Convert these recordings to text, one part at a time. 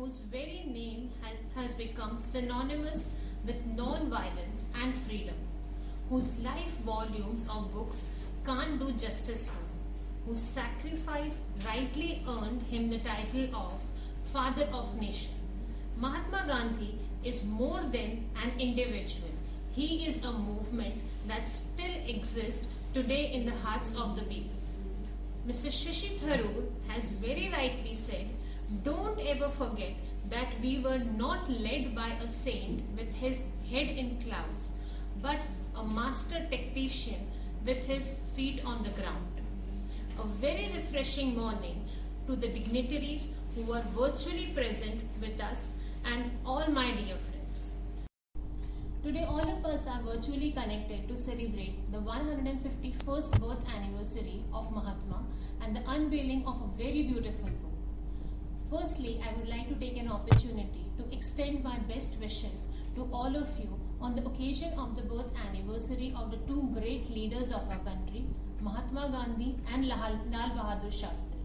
whose very name has become synonymous with non-violence and freedom, whose life volumes of books can't do justice to, whose sacrifice rightly earned him the title of Father of Nation. Mahatma Gandhi is more than an individual. He is a movement that still exists today in the hearts of the people. Mr. Shashi Tharoor has very rightly said, don't ever forget that we were not led by a saint with his head in clouds, but a master tactician with his feet on the ground. A very refreshing morning to the dignitaries who are virtually present with us and all my dear friends. Today all of us are virtually connected to celebrate the 151st birth anniversary of Mahatma and the unveiling of a very beautiful book. Firstly, I would like to take an opportunity to extend my best wishes to all of you on the occasion of the birth anniversary of the two great leaders of our country, Mahatma Gandhi and Lal Bahadur Shastri.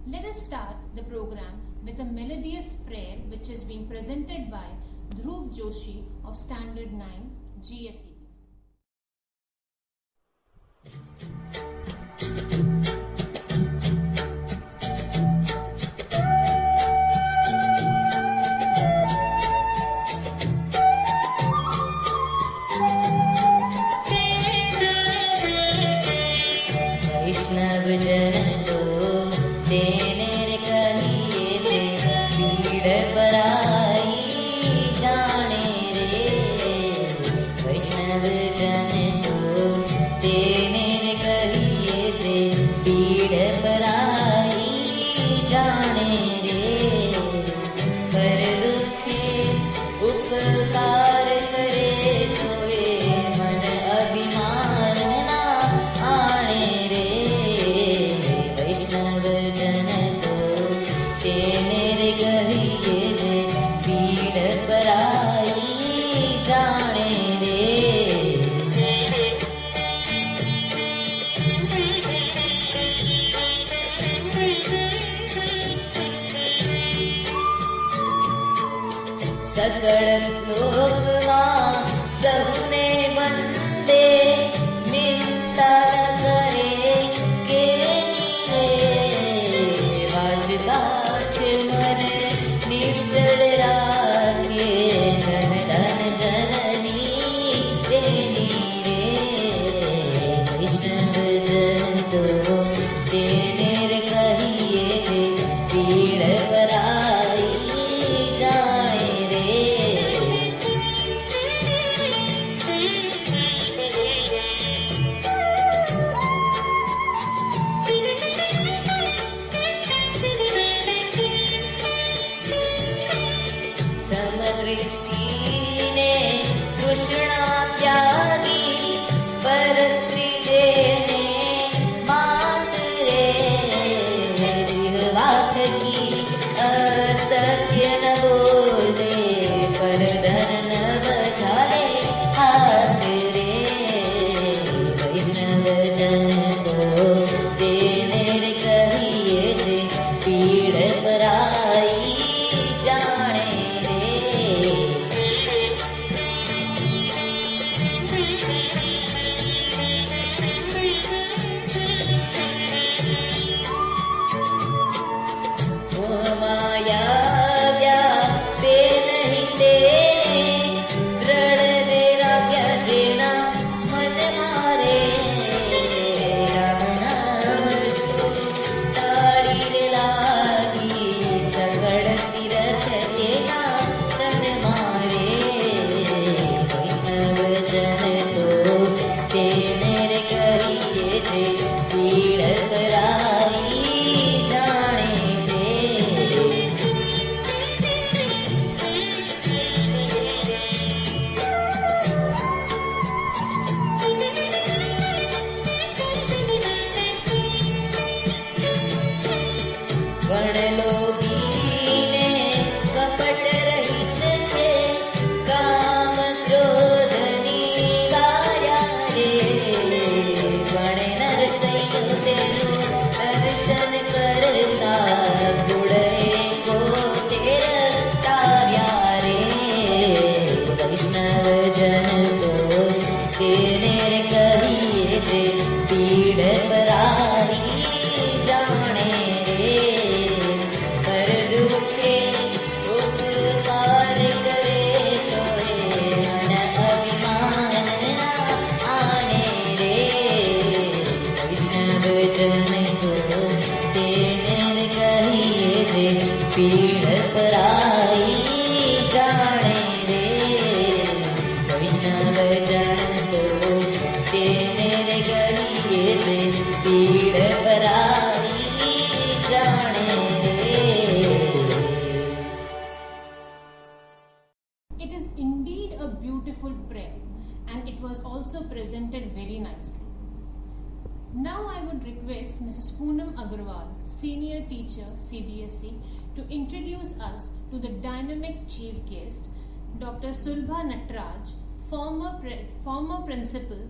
Let us start the program with a melodious prayer which is being presented by Dhruv Joshi of Standard 9 GSEB. वैष्णव जन तो तेने कहिए छे पीड़ पराई जाने रे। वैष्णव जन तो तेने कहिए छे पीड़ पराई जाने रे। पर दुखे उपकार करे तो ये मन अभिमान ना आने रे। वैष्णव जन तो तेने रे कहिए जे पीड़ पराई जाने रे। सकल लोकમાં સહુને વંદે નિંદા ન કરે કેની રે। વાજતા છે મને નિશ્ચળ રાખે ધન ધન જનની તેની રે। વૈષ્ણવ જન તો તેને રે કહીએ છે પીડ પરાઈ જાય રે। સમદૃષ્ટિને તૃષ્ણા ત્યાગી પર સ્ત્રી જેને માત રે। જીહવા થકી અસત્ય ન બોલે પર ધન ન બચાલે હાથ રે। વૈષ્ણવ જન તો તેને રે કહીએ છે પીડ પરાઈ જાણે રે। માયા તે નહીં તેને દ્રઢ વૈરાગ્ય જેના મન મારે। રામ નામ શું તારી રે લાગી સકળ તીરથ તેના તન મારે। વૈષ્ણવ જન તો તેને રે કરીએ છે પીડ પરાઈ જાણે રે। ગણલોભીને કપટ રહિત છે કામ ક્રોધની વાર્યા રે। ગણે નરસૈયો તેનું દર્શન કરતા ગુણ એકો તેર છે પીડ પરાઈ જાણે રે વૈષ્ણવજન તો તેને રે કહીએ છે પીડ પરાઈ જાણે રે. It is indeed a beautiful prayer, and it was also presented very nicely. Now I would request Mrs. Poonam Agarwal, Senior Teacher, CBSE, to introduce us to the dynamic chief guest, Dr. Sulbha Natraj, former Principal,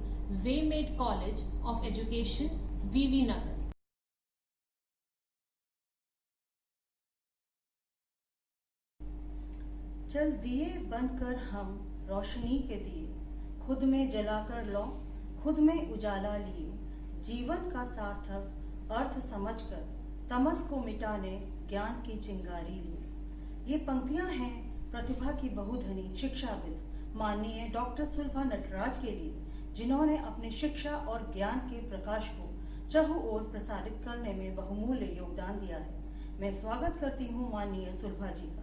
Waymate College of Education, VV Nagar. चल दिए बनकर हम रोशनी के दिए, खुद में जलाकर लो खुद में उजाला लिए, जीवन का सार्थक अर्थ समझकर तमस को मिटाने ज्ञान की चिंगारी लिए. ये पंक्तियां हैं प्रतिभा की बहुधनी शिक्षाविद माननीय डॉक्टर सुलभा नटराज के लिए, जिन्होंने अपनी शिक्षा और ज्ञान के प्रकाश को चहुं ओर प्रसारित करने में बहुमूल्य योगदान दिया है. मैं स्वागत करती हूँ माननीय सुलभा जी का.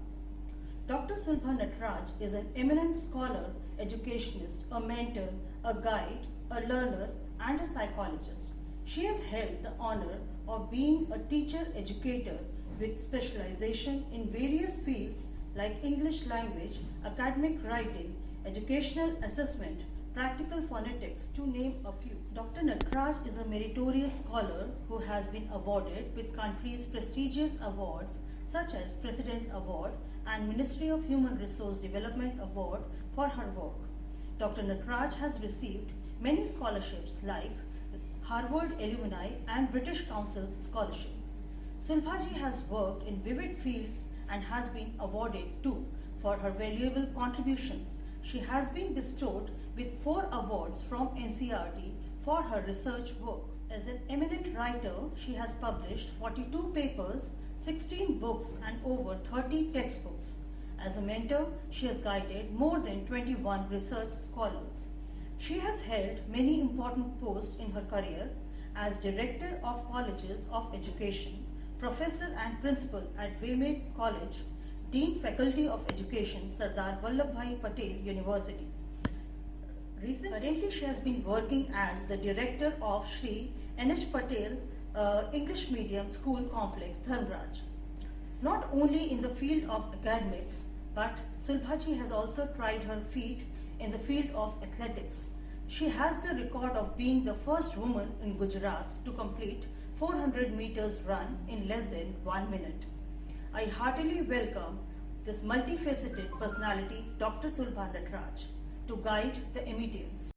Dr. Sulbha Natraj is an eminent scholar, educationist, a mentor, a guide, a learner, and a psychologist. She has held the honor of being a teacher-educator with specialization in various fields like English language, academic writing, educational assessment, practical phonetics, to name a few. Dr. Natraj is a meritorious scholar who has been awarded with country's prestigious awards such as President's Award and Ministry of Human Resource Development Award for her work. Dr. Natraj has received many scholarships like Harvard Alumni and British Council's scholarship. Sulbhaji has worked in vivid fields and has been awarded too for her valuable contributions. She has been bestowed with 4 awards from NCERT for her research work. As an eminent writer, she has published 42 papers, 16 books and over 30 textbooks. As a mentor, she has guided more than 21 research scholars. She has held many important posts in her career as Director of Colleges of Education, Professor and Principal at Waymate College, Dean Faculty of Education, Sardar Vallabhbhai Patel University. Currently, she has been working as the Director of Shri N.H. Patel English Medium School Complex, Dharmraj. Not only in the field of academics, but Sulbhaji has also tried her feet in the field of athletics. She has the record of being the first woman in Gujarat to complete 400 meters run in less than 1 minute. I heartily welcome this multifaceted personality, Dr. Sulbha Natraj, to guide the Emetians.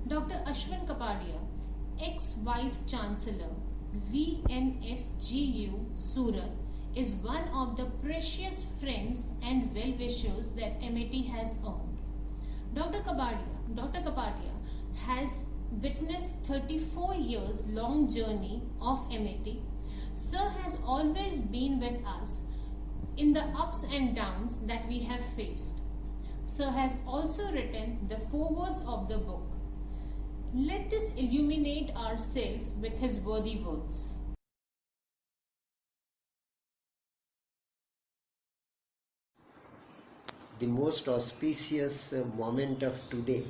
Dr. Ashwin Kapadia, ex-Vice Chancellor, VNSGU, Surat, is one of the precious friends and well-wishers that MET has earned. Dr. Kapadia has witnessed 34 years long journey of MET. Sir has always been with us in the ups and downs that we have faced. Sir has also written the forewords of the book. Let us illuminate ourselves with his worthy words. The most auspicious moment of today,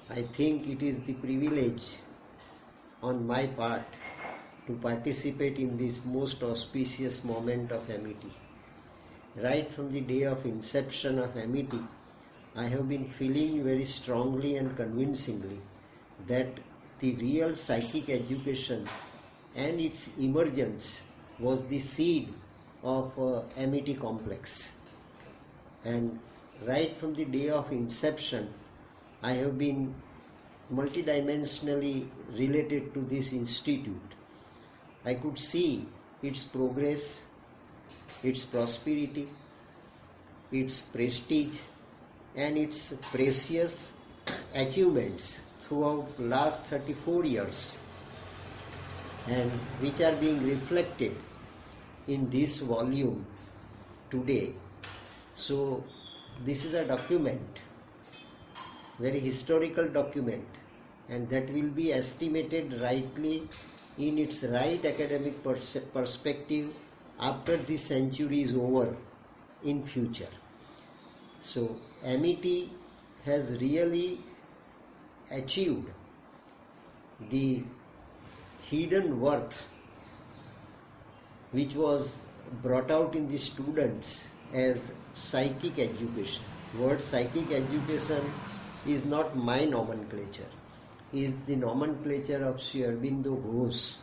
I think it is the privilege on my part to participate in this most auspicious moment of MET. Right from the day of inception of MET, I have been feeling very strongly and convincingly that the real psychic education and its emergence was the seed of MET complex. And right from the day of inception, I have been multidimensionally related to this institute. I could see its progress, its prosperity, its prestige, and its precious achievements throughout last 34 years, and which are being reflected in this volume today. So this is a document, very historical document, and that will be estimated rightly in its right academic perspective after this century is over in future. So Amity has really achieved the hidden worth which was brought out in the students as psychic education. Word psychic education is not my nomenclature, is the nomenclature of Sri Aurobindo Ghosh,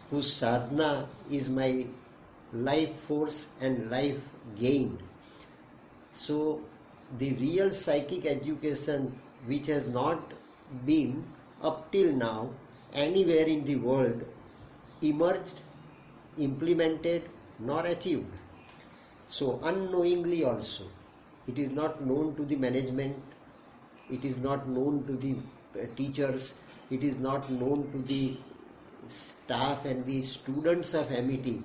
whose sadhana is my life force and life gain. So the real psychic education, which has not been up till now anywhere in the world emerged, implemented, nor achieved. So unknowingly also, it is not known to the management, it is not known to the teachers, it is not known to the staff and the students of Amity,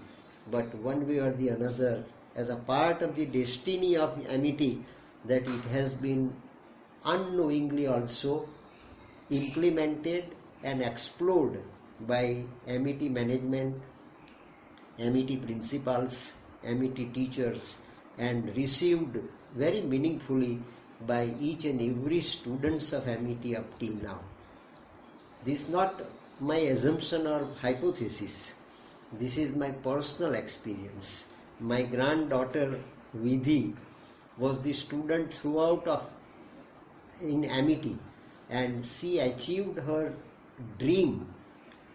but one way or the another, as a part of the destiny of Amity, that it has been unknowingly also implemented and explored by Amity management, Amity principals, Amity teachers, and received very meaningfully by each and every students of Amity up till now. This is not my assumption or hypothesis. This is my personal experience. My granddaughter Vidhi was the student throughout in Amity, and she achieved her dream.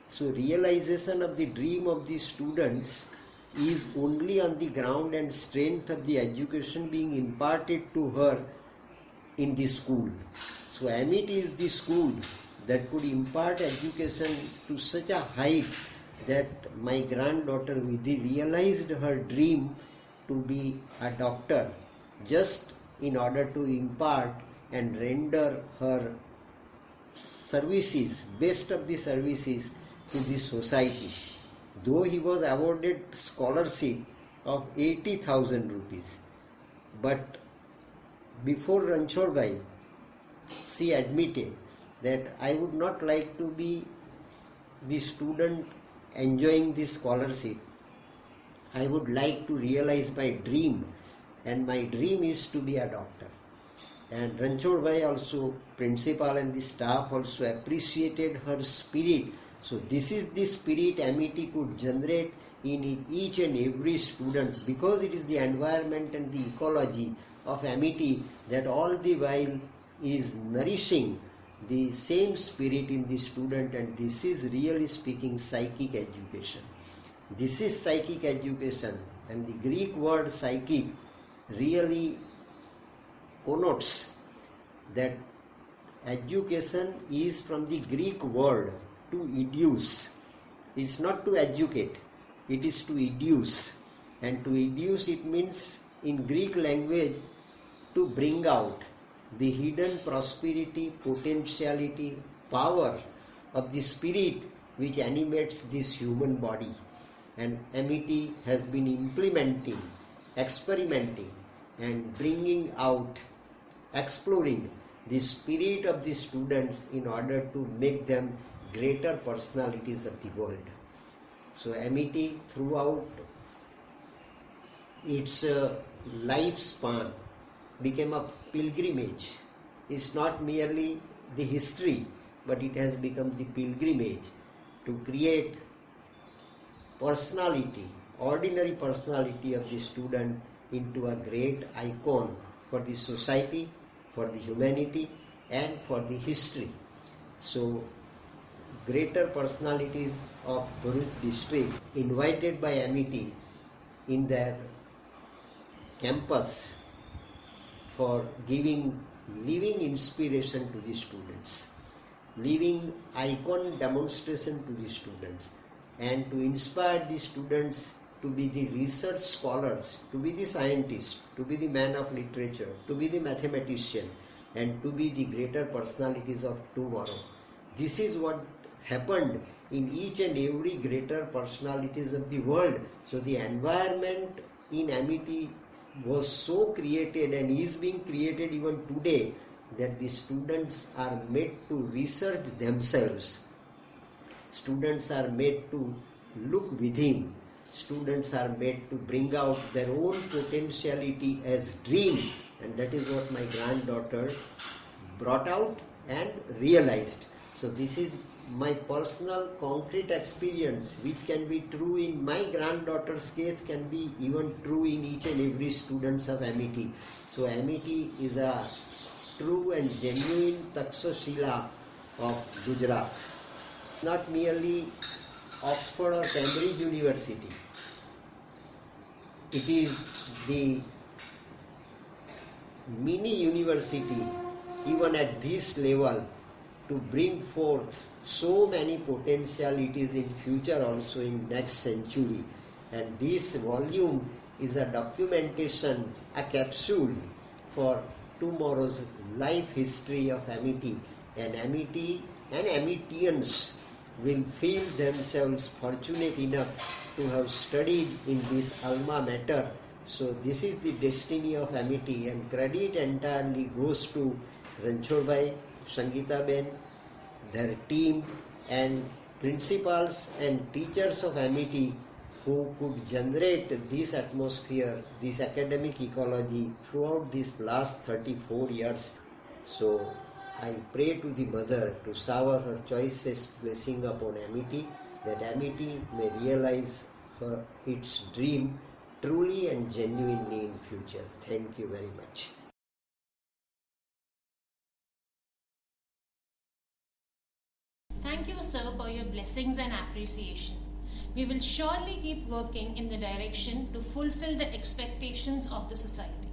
So realization of the dream of the students is only on the ground and strength of the education being imparted to her in the school. So Amity is the school that could impart education to such a height that my granddaughter Vidhi realized her dream to be a doctor, just in order to impart and render her services, best of the services, to the society. Though he was awarded scholarship of 80,000 rupees, but before Ranchorbai, she admitted that I would not like to be the student enjoying this scholarship. I would like to realize my dream, and my dream is to be a doctor. And Ranchorbai also, principal and the staff also appreciated her spirit. So this is the spirit Amity could generate in each and every student, because it is the environment and the ecology of Amity that all the while is nourishing the same spirit in the student, and this is really speaking psychic education. This is psychic education, and the Greek word psychic really connotes that education is from the Greek word to educe. It's not to educate, it is to educe. And to educe, it means in Greek language to bring out the hidden prosperity, potentiality, power of the spirit which animates this human body. And Amity has been implementing, experimenting, and bringing out, exploring the spirit of the students in order to make them greater personalities of the world. So Amity throughout its lifespan became a pilgrimage. It's not merely the history, but it has become the pilgrimage to create personality, ordinary personality of the student into a great icon for the society, for the humanity, and for the history. So greater personalities of Bharuch district invited by Amity in their campus for giving living inspiration to the students, living icon demonstration to the students, and to inspire the students to be the research scholars, to be the scientists, to be the man of literature, to be the mathematician, and to be the greater personalities of tomorrow. This is what happened in each and every greater personalities of the world. So the environment in Amity was so created and is being created even today that the students are made to research themselves. Students are made to look within. Students are made to bring out their own potentiality as dream, and that is what my granddaughter brought out and realized. So this is my personal concrete experience, which can be true in my granddaughter's case, can be even true in each and every students of Amity. So Amity is a true and genuine Takshashila of Gujarat. Not merely Oxford or Cambridge University. It is the mini university, even at this level, to bring forth so many potentialities in future, also in next century. And this volume is a documentation, a capsule for tomorrow's life history of Amity. And Amity and Amitians will feel themselves fortunate enough to have studied in this alma mater. So this is the destiny of Amity, and credit entirely goes to Ranchorbai, Sangeeta Ben, their team, and principals and teachers of Amity who could generate this atmosphere, this academic ecology throughout these last 34 years. So I pray to the mother to shower her choicest blessing upon Amity, that Amity may realize its dream truly and genuinely in future. Thank you very much. Thank you, sir, for your blessings and appreciation. We will surely keep working in the direction to fulfill the expectations of the society.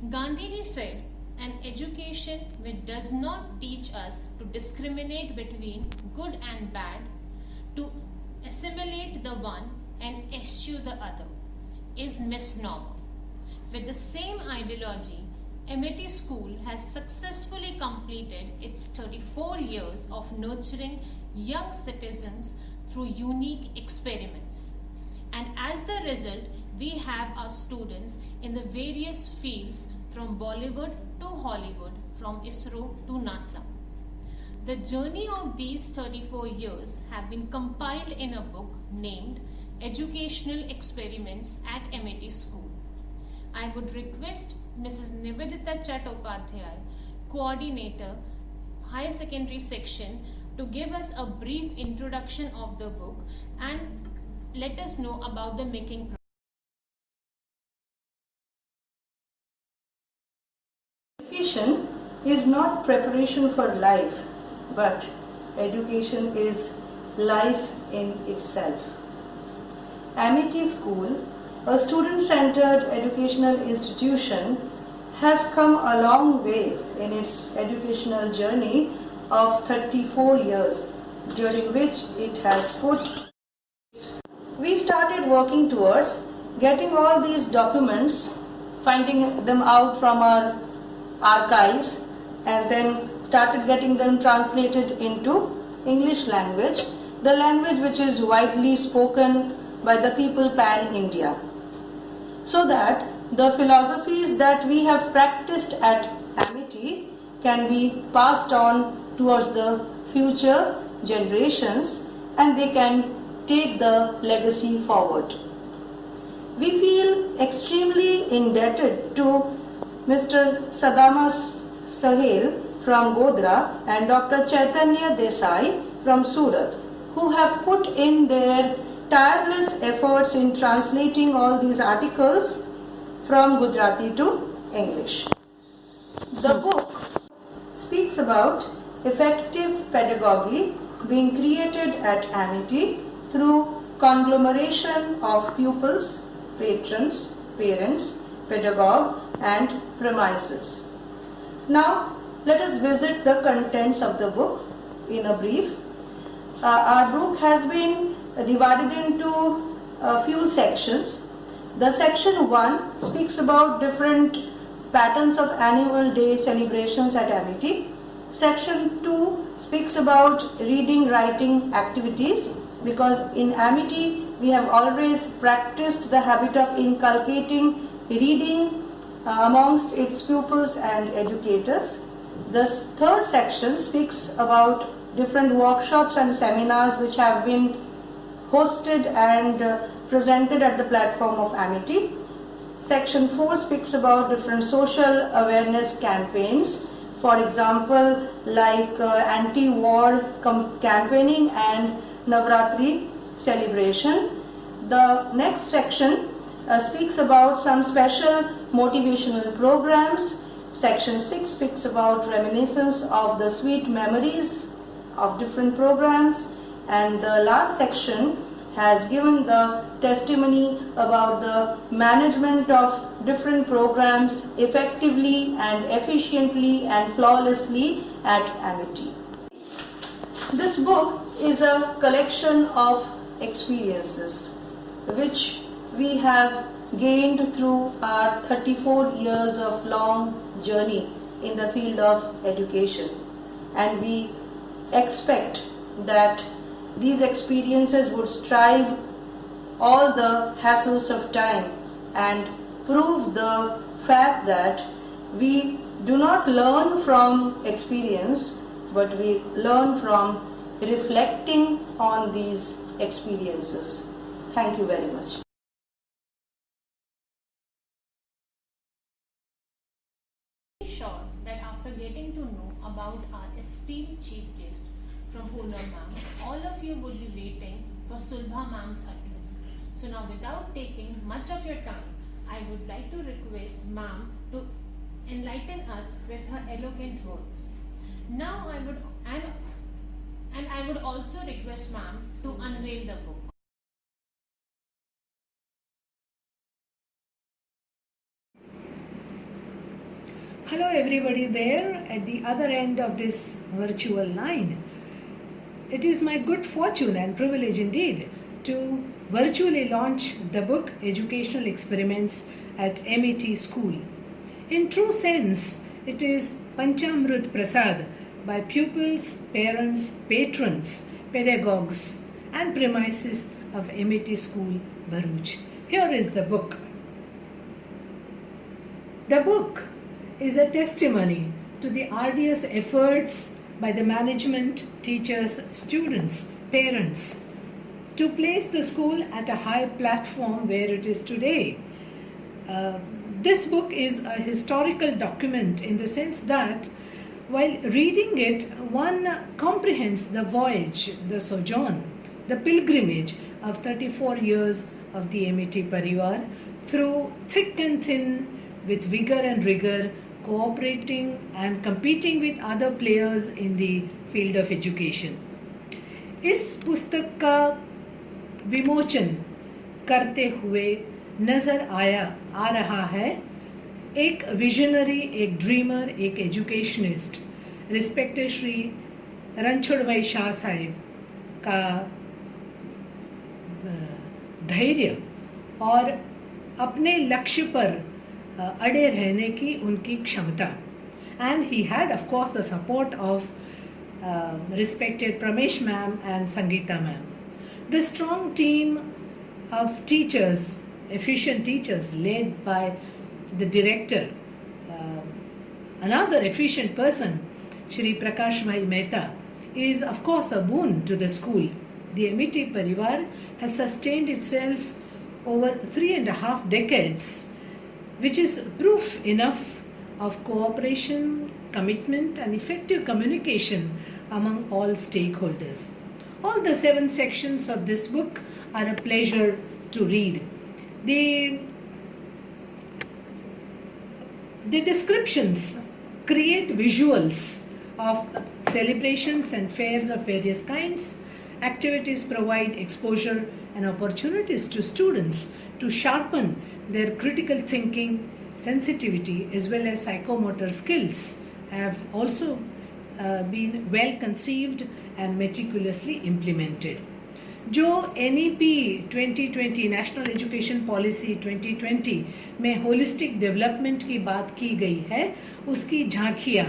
Gandhiji said, an education which does not teach us to discriminate between good and bad, to assimilate the one and eschew the other, is misnomer. With the same ideology, Amity School has successfully completed its 34 years of nurturing young citizens through unique experiments. And as the result, we have our students in the various fields from Bollywood to Hollywood, from ISRO to NASA. The journey of these 34 years have been compiled in a book named Educational Experiments at Amity School. I would request Mrs. Nivedita Chattopadhyay, Coordinator, Higher Secondary Section, to give us a brief introduction of the book and let us know about the making process. Education is not preparation for life, but education is life in itself. Amity School, a student-centered educational institution, has come a long way in its educational journey of 34 years, during which it has put. We started working towards getting all these documents, finding them out from our archives, and then started getting them translated into English language, the language which is widely spoken by the people pan-India, so that the philosophies that we have practiced at Amity can be passed on towards the future generations and they can take the legacy forward. We feel extremely indebted to Mr. Sadama Sahel from Godhra and Dr. Chaitanya Desai from Surat, who have put in their tireless efforts in translating all these articles from Gujarati to English. The book speaks about effective pedagogy being created at Amity through conglomeration of pupils, patrons, parents, pedagogue and premises. Now let us visit the contents of the book in a brief. Our book has been divided into a few sections. The section 1 speaks about different patterns of annual day celebrations at Amity. Section 2 speaks about reading, writing activities, because in Amity we have always practiced the habit of inculcating reading amongst its pupils and educators. The third section speaks about different workshops and seminars which have been hosted and presented at the platform of Amity. Section 4 speaks about different social awareness campaigns, for example like anti-war campaigning and Navratri celebration. The next section speaks about some special motivational programs. Section 6 speaks about reminiscence of the sweet memories of different programs, and the last section has given the testimony about the management of different programs effectively and efficiently and flawlessly at Amity. This book is a collection of experiences which we have gained through our 34 years of long journey in the field of education, and we expect that these experiences would strive all the hassles of time and prove the fact that we do not learn from experience, but we learn from reflecting on these experiences. Thank you very much. Sure that after getting to know about our esteemed chief guest from Polar Ma'am, all of you would be waiting for Sulbha Ma'am's address. So now, without taking much of your time, I would like to request Ma'am to enlighten us with her eloquent words. Now I would and I would also request Ma'am to unveil the book. Hello everybody there at the other end of this virtual line. It is my good fortune and privilege indeed to virtually launch the book Educational Experiments at MET School. In true sense, it is Panchamrut Prasad by pupils, parents, patrons, pedagogues and premises of MET School, Bharuch. Here is the book. The book is a testimony to the arduous efforts by the management, teachers, students, parents to place the school at a high platform where it is today. This book is a historical document in the sense that while reading it, one comprehends the voyage, the sojourn, the pilgrimage of 34 years of the MET Parivar through thick and thin with vigor and rigor, cooperating and competing with other players in the field of education. इस पुस्तक का विमोचन करते हुए नजर आ रहा है एक विजनरी, एक ड्रीमर, एक एजुकेशनिस्ट, रिस्पेक्टेड श्री रणछोड़ भाई शाह साहेब का धैर्य और अपने लक्ष्य पर अड़े रहने की उनकी क्षमता. And he had of course the support of respected Pramesh ma'am and Sangeeta ma'am. The strong team of teachers, efficient teachers led by the director, another efficient person, Shri Prakash Bhai Mehta, is of course a boon to the school. The MET Parivar has sustained itself over 3.5 decades, which is proof enough of cooperation, commitment and effective communication among all stakeholders. All the 7 sections of this book are a pleasure to read. The descriptions create visuals of celebrations and fairs of various kinds. Activities provide exposure and opportunities to students to sharpen their critical thinking, sensitivity as well as psychomotor skills have also been well conceived and meticulously implemented. जो NEP 2020 national education policy 2020 में holistic development की बात की गई है, उसकी झांकियाँ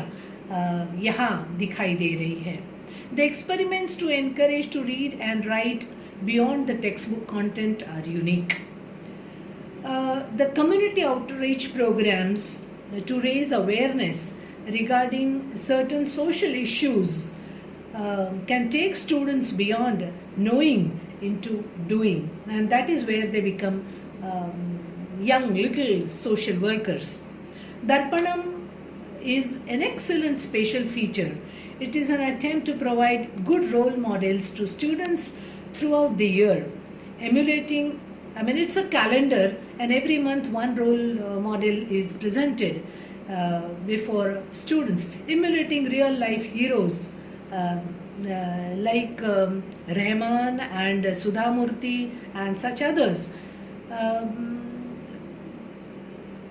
यहाँ दिखाई दे रही है. The experiments to encourage to read and write beyond the textbook content are unique. The community outreach programs to raise awareness regarding certain social issues can take students beyond knowing into doing, and that is where they become young little social workers. Darpanam is an excellent special feature. It is an attempt to provide good role models to students throughout the year, emulating, it's a calendar, and every month one role model is presented before students, emulating real life heroes like Rahman and Sudhamurthy and such others.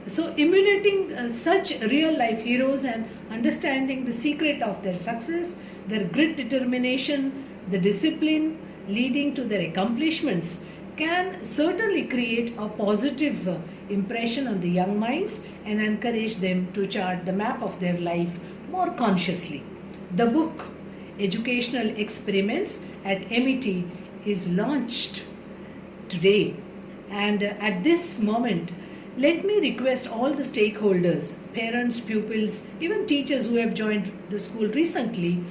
So emulating such real life heroes and understanding the secret of their success, their grit, determination, the discipline leading to their accomplishments can certainly create a positive impression on the young minds and encourage them to chart the map of their life more consciously. The book Educational Experiments at MET is launched today, and at this moment let me request all the stakeholders, parents, pupils, even teachers who have joined the school recently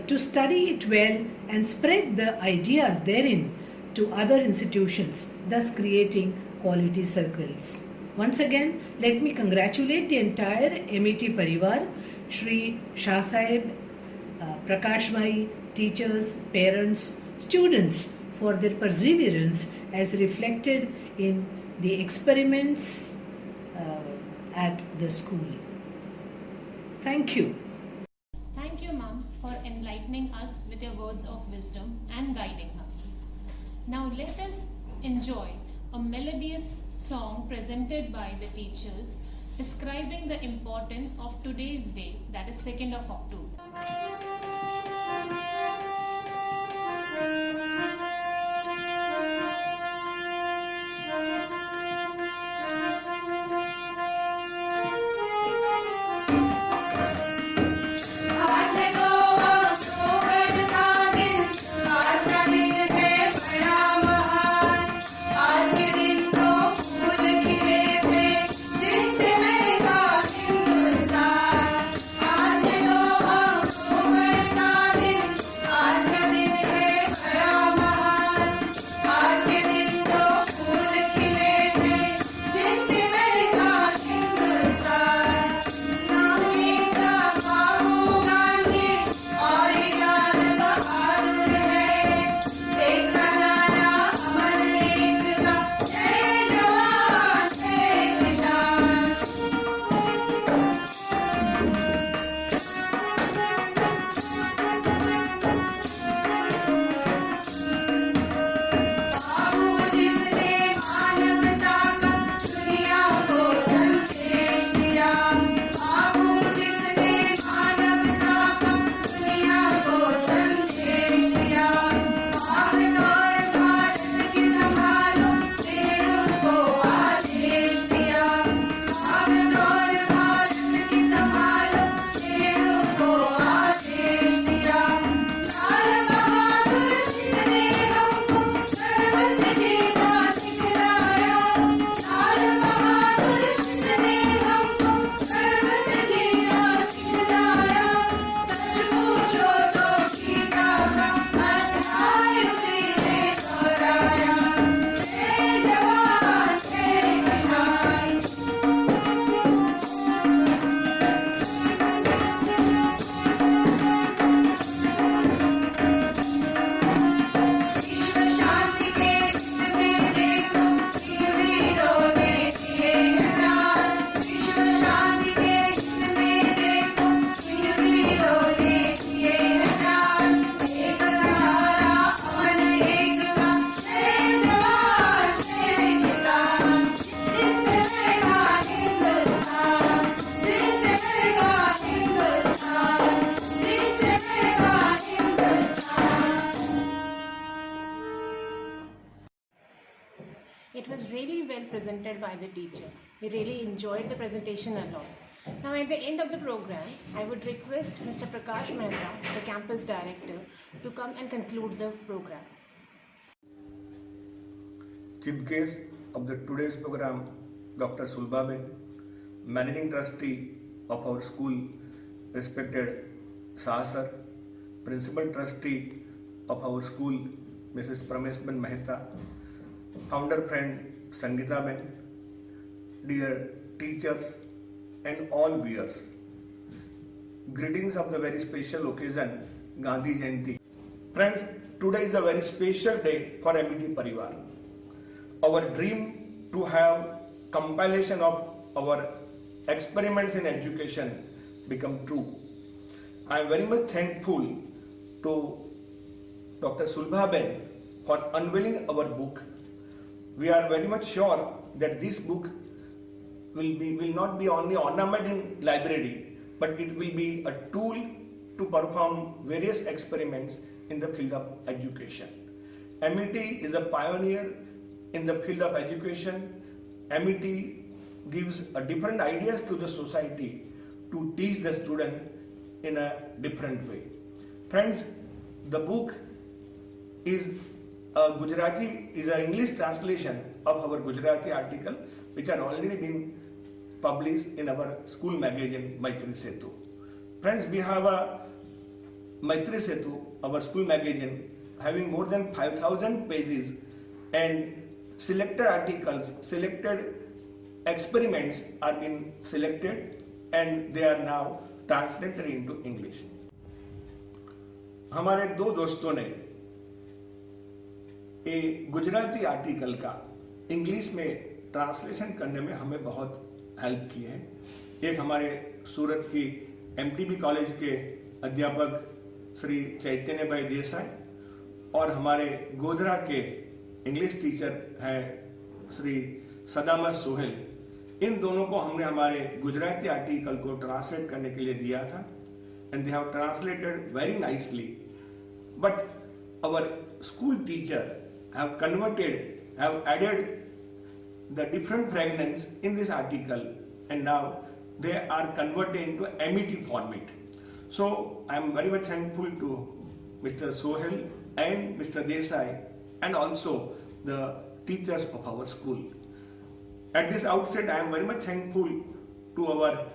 to study it well and spread the ideas therein to other institutions, thus creating quality circles. Once again, let me congratulate the entire MET Parivar, Shri Shah Sahib, Prakash Bhai, teachers, parents, students for their perseverance as reflected in the experiments at the school. Thank you. Thank you, ma'am, for enlightening us with your words of wisdom and guiding us. Now let us enjoy a melodious song presented by the teachers describing the importance of today's day, that is 2nd of October. It was really well presented by the teacher. We really enjoyed the presentation a lot. Now at the end of the program, I would request Mr. Prakash Mehta, the campus director, to come and conclude the program. Chief guest of the today's program, Dr. Sulbhaben, Managing Trustee of our school, respected Shah Sir, Principal Trustee of our school, Mrs. Prameshben Mehta, Founder Friend Sangeeta Ben, dear teachers and all viewers. Greetings of the very special occasion, Gandhi Jayanti. Friends, today is a very special day for MET Parivar. Our dream to have compilation of our experiments in education become true. I am very much thankful to Dr. Sulbhaben for unveiling our book. We are very much sure that this book will not be only ornament in library, but it will be a tool to perform various experiments in the field of education. MET is a pioneer in the field of education. MET gives a different ideas to the society to teach the student in a different way. Friends, the book is an English translation of our Gujarati article, which had already been published in our school magazine Maitri Setu. Friends, we have a Maitri Setu, our school magazine, having more than 5,000 pages, and selected articles, selected experiments are being selected, and they are now translated into English. हमारे दो दोस्तों ने एक Gujarati article का English में translation करने में हमें बहुत हेल्प की है। एक हमारे सूरत की एमटीबी कॉलेज के अध्यापक श्री चैतन्य भाई देसाई और हमारे गोधरा के इंग्लिश टीचर हैं श्री सदामत सोहेल। इन दोनों को हमने हमारे गुजराती आर्टिकल को ट्रांसलेट करने के लिए दिया था, and they have translated very nicely. But our school teacher have added the different fragments in this article, and now they are converted into MET format. So I am very much thankful to Mr. Sohel and Mr. Desai and also the teachers of our school. At this outset, I am very much thankful to our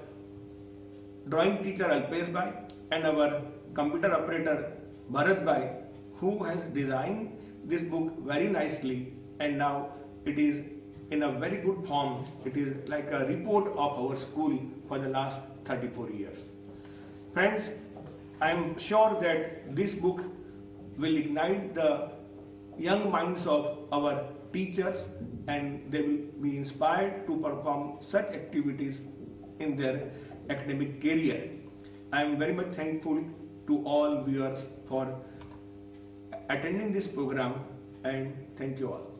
drawing teacher Alpesh Bhai and our computer operator Bharat Bhai, who has designed this book very nicely, and now it is in a very good form. It is like a report of our school for the last 34 years. Friends, I am sure that this book will ignite the young minds of our teachers, and they will be inspired to perform such activities in their academic career. I am very much thankful to all viewers for attending this program, and thank you all.